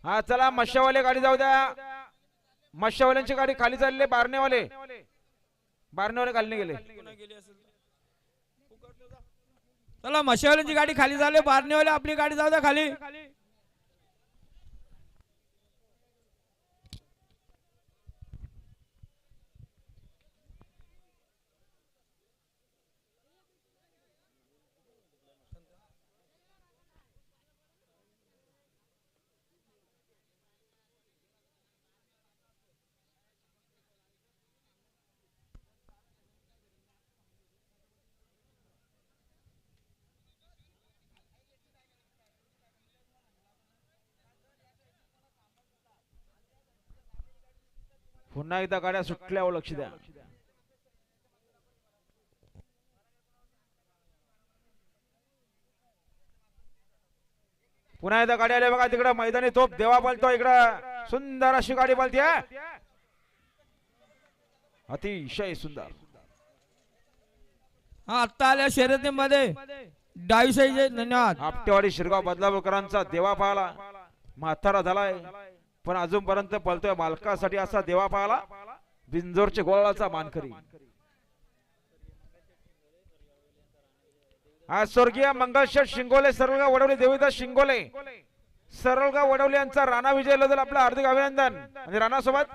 हा चला मशावाले गाडी जाऊ द्या. मशावाल्यांची गाडी खाली चालले. बारणेवाले खाली नाही गेले. चला मशावाल्यांची गाडी खाली झाली. बारणेवाले आपली गाडी जाऊ द्या खाली. पुन्हा एकदा गाड्या सुटल्यावर लक्ष द्या. पुन्हा एकदा गाडी आल्या बघा. तिकडं मैदानी तोप देवा पळतो. इकडं सुंदर अशी गाडी पळते. अतिशय सुंदर. हा आता आल्या शर्यतीमध्ये डावी साईडचे. धन्यवाद. आपटेवाडी शिरगाव बदलापूरकरांचा देवा पाहला. म्हातारा झालाय पण अजूनपर्यंत पळतोय. मालकासाठी असा देवा पाहला. बिंजोरचे गोळाचा मानकरी. आज स्वर्गीय मंगलशेठ शिंगोले सरळगाव वडवले देवीदास शिंगोले सरळगाव वडवले यांचा राणा विजय लदल आपलं हार्दिक अभिनंदन. आणि राणा सोबत